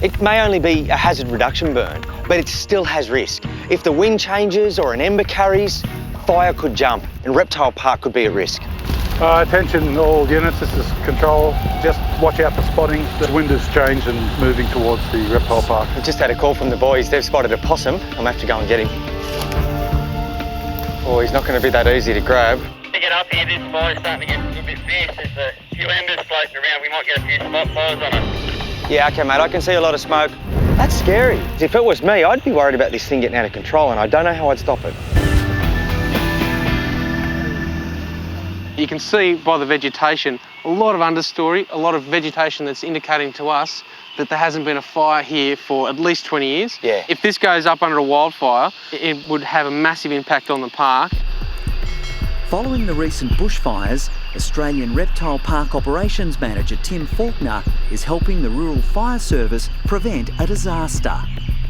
It may only be a hazard reduction burn, but it still has risk. If the wind changes or an ember carries, fire could jump and Reptile Park could be at risk. Attention all units, this is control. Just watch out for spotting. The wind has changed and moving towards the Reptile Park. I've just had a call from the boys. They've spotted a possum. I'm going to have to go and get him. Oh, he's not going to be that easy to grab. To get up here, this fire's starting to get a little bit fierce. There's a few embers floating around. We might get a few spot fires on it. Yeah, okay, mate, I can see a lot of smoke. That's scary. If it was me, I'd be worried about this thing getting out of control, and I don't know how I'd stop it. You can see by the vegetation, a lot of understory, a lot of vegetation that's indicating to us that there hasn't been a fire here for at least 20 years. Yeah. If this goes up under a wildfire, it would have a massive impact on the park. Following the recent bushfires, Australian Reptile Park Operations Manager Tim Faulkner is helping the Rural Fire Service prevent a disaster.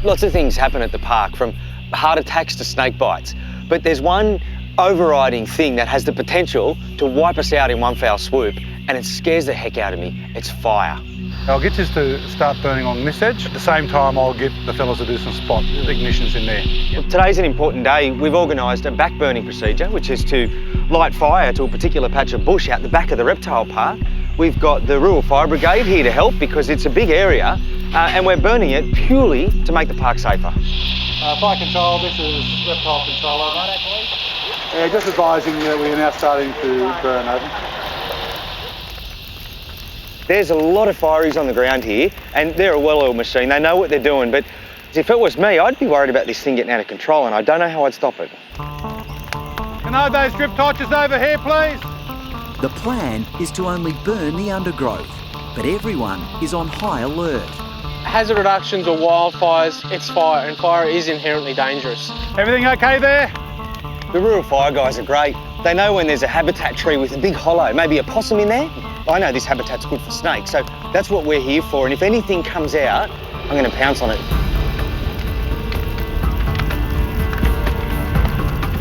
Lots of things happen at the park, from heart attacks to snake bites, but there's one overriding thing that has the potential to wipe us out in one foul swoop, and it scares the heck out of me. It's fire. I'll get you to start burning on this edge. At the same time, I'll get the fellas to do some spot ignitions in there. Well, today's an important day. We've organised a back burning procedure, which is to light fire to a particular patch of bush out the back of the reptile park. We've got the Rural Fire Brigade here to help because it's a big area, and we're burning it purely to make the park safer. Fire control, this is reptile control, over. Just advising that we are now starting to burn, over. There's a lot of fireys on the ground here, and they're a well-oiled machine. They know what they're doing, but if it was me, I'd be worried about this thing getting out of control, and I don't know how I'd stop it. Can I have those drip torches over here, please? The plan is to only burn the undergrowth, but everyone is on high alert. Hazard reductions or wildfires, it's fire, and fire is inherently dangerous. Everything okay there? The rural fire guys are great. They know when there's a habitat tree with a big hollow, maybe a possum in there. I know this habitat's good for snakes, so that's what we're here for, and if anything comes out, I'm going to pounce on it.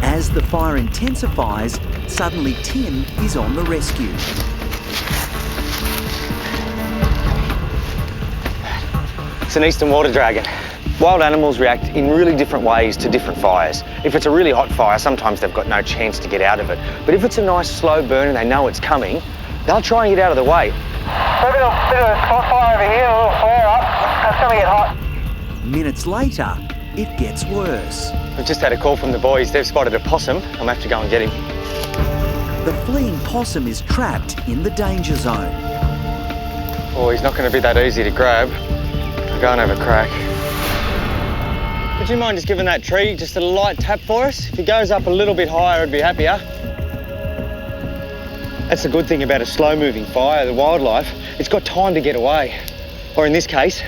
As the fire intensifies, suddenly Tim is on the rescue. It's an eastern water dragon. Wild animals react in really different ways to different fires. If it's a really hot fire, sometimes they've got no chance to get out of it. But if it's a nice slow burn and they know it's coming, they'll try and get out of the way. Maybe a bit of a spot fire over here, a little flare up. It's going to get hot. Minutes later, it gets worse. I've just had a call from the boys. They've spotted a possum. I'm going to have to go and get him. The fleeing possum is trapped in the danger zone. Oh, he's not going to be that easy to grab. I'll go and have a crack. Would you mind just giving that tree just a light tap for us? If he goes up a little bit higher, I'd be happier. That's the good thing about a slow-moving fire, the wildlife. It's got time to get away. Or in this case,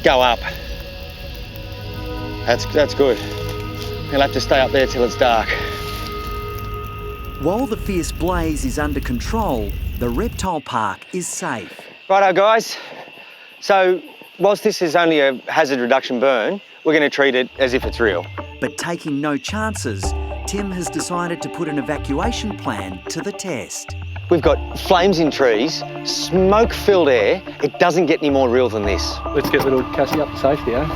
go up. That's good. He'll have to stay up there till it's dark. While the fierce blaze is under control, the reptile park is safe. Righto, guys. So, whilst this is only a hazard reduction burn, we're going to treat it as if it's real. But taking no chances, Tim has decided to put an evacuation plan to the test. We've got flames in trees, smoke-filled air. It doesn't get any more real than this. Let's get little Cassie up to safety, eh?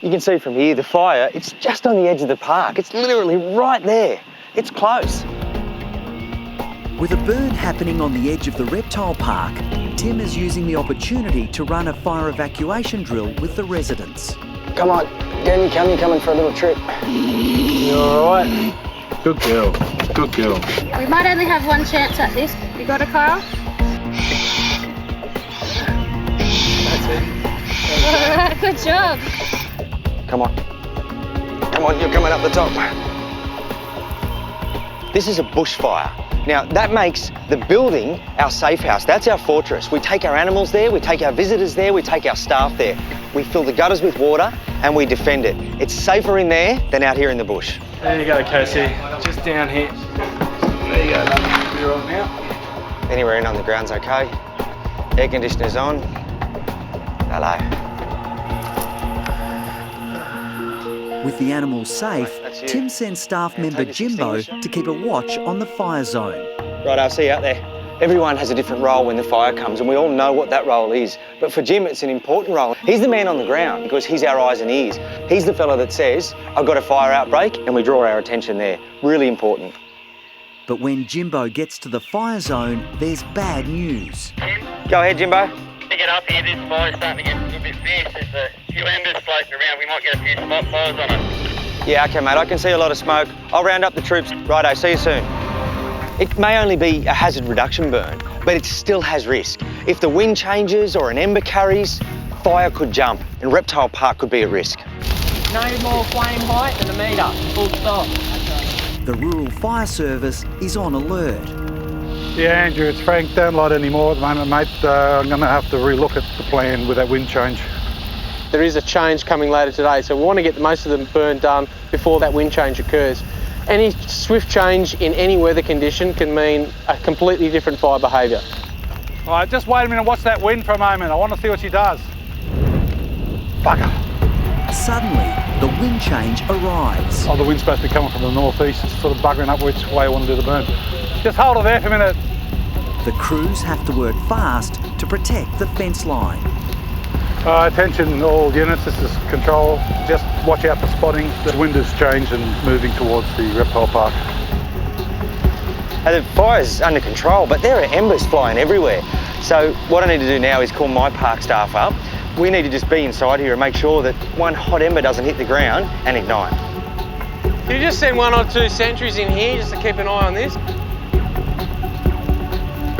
You can see from here, the fire, it's just on the edge of the park. It's literally right there. It's close. With a burn happening on the edge of the reptile park, Tim is using the opportunity to run a fire evacuation drill with the residents. Come on, down you come. You're coming for a little trip. You all right? Good girl. Good girl. We might only have one chance at this. You got it, Carl? That's it. Alright, good job. Come on. Come on, you're coming up the top. This is a bushfire. Now, that makes the building our safe house. That's our fortress. We take our animals there, we take our visitors there, we take our staff there. We fill the gutters with water and we defend it. It's safer in there than out here in the bush. There you go, Casey. Just down here. There you go. You're on now. Anywhere in on the ground's okay. Air conditioner's on. Hello. With the animals safe, That's you. Tim sends staff member take this Jimbo extinguisher. to keep a watch on the fire zone. Right, I'll see you out there. Everyone has a different role when the fire comes, and we all know what that role is. But for Jim, it's an important role. He's the man on the ground because he's our eyes and ears. He's the fella that says, I've got a fire outbreak, and we draw our attention there. Really important. But when Jimbo gets to the fire zone, there's bad news. Go ahead, Jimbo. To get up here, this fire's starting to get a little bit fierce. There's a few embers floating around. We might get a few spot fires on it. Yeah, okay, mate, I can see a lot of smoke. I'll round up the troops. Righto, see you soon. It may only be a hazard reduction burn, but it still has risk. If the wind changes or an ember carries, fire could jump and Reptile Park could be at risk. No more flame height than a metre, full stop. The Rural Fire Service is on alert. Yeah, Andrew, it's Frank. Don't light anymore at the moment, mate. I'm going to have to relook at the plan with that wind change. There is a change coming later today, so we want to get most of the burn done before that wind change occurs. Any swift change in any weather condition can mean a completely different fire behaviour. All right, just wait a minute, watch that wind for a moment. I want to see what she does. Bugger. Suddenly, the wind change arrives. Oh, the wind's supposed to be coming from the northeast. It's sort of buggering up which way I want to do the burn. Just hold it there for a minute. The crews have to work fast to protect the fence line. Attention all units, this is control. Just watch out for spotting. The wind has changed and moving towards the reptile park. The fire's under control, but there are embers flying everywhere. So what I need to do now is call my park staff up. We need to just be inside here and make sure that one hot ember doesn't hit the ground and ignite. Can you just send 1 or 2 sentries in here just to keep an eye on this?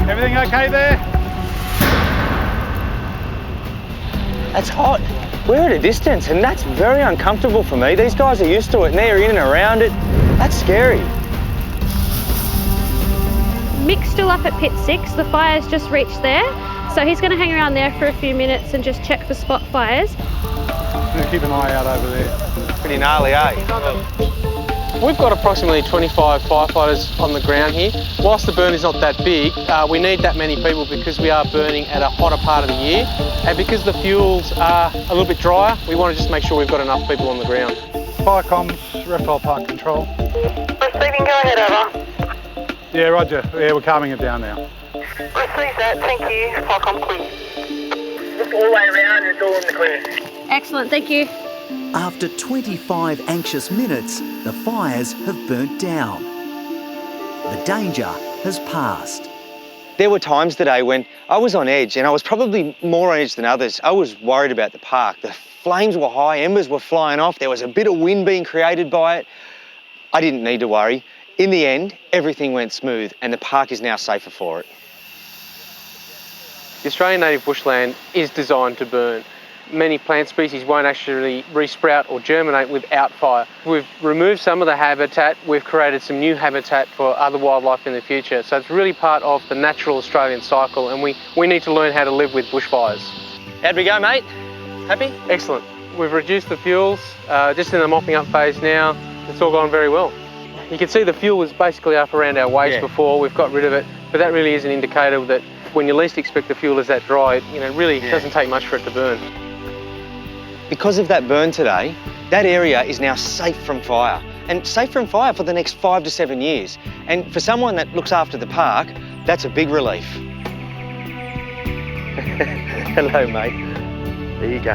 Everything okay there? That's hot. We're at a distance and that's very uncomfortable for me. These guys are used to it and they're in and around it. That's scary. Mick's still up at pit 6. The fire's just reached there. So he's going to hang around there for a few minutes and just check for spot fires. Just keep an eye out over there. Pretty gnarly, eh? We've got approximately 25 firefighters on the ground here. Whilst the burn is not that big, we need that many people because we are burning at a hotter part of the year. And because the fuels are a little bit drier, we want to just make sure we've got enough people on the ground. Fire comms, Reptile Park control. Receiving, go ahead, over. Yeah, roger. Yeah, we're calming it down now. Receive that, thank you. Fire comm clear. Look all the way around, it's all in the clear. Excellent, thank you. After 25 anxious minutes, the fires have burnt down. The danger has passed. There were times today when I was on edge, and I was probably more on edge than others. I was worried about the park. The flames were high, embers were flying off, there was a bit of wind being created by it. I didn't need to worry. In the end, everything went smooth and the park is now safer for it. The Australian native bushland is designed to burn. Many plant species won't actually resprout or germinate without fire. We've removed some of the habitat, we've created some new habitat for other wildlife in the future. So it's really part of the natural Australian cycle and we need to learn how to live with bushfires. How'd we go, mate? Happy? Excellent. We've reduced the fuels, just in the mopping up phase now. It's all gone very well. You can see the fuel was basically up around our waist before, we've got rid of it, but that really is an indicator that when you least expect the fuel is that dry, it really doesn't take much for it to burn. Because of that burn today, that area is now safe from fire, and safe from fire for the next 5 to 7 years. And for someone that looks after the park, that's a big relief. Hello, mate. There you go.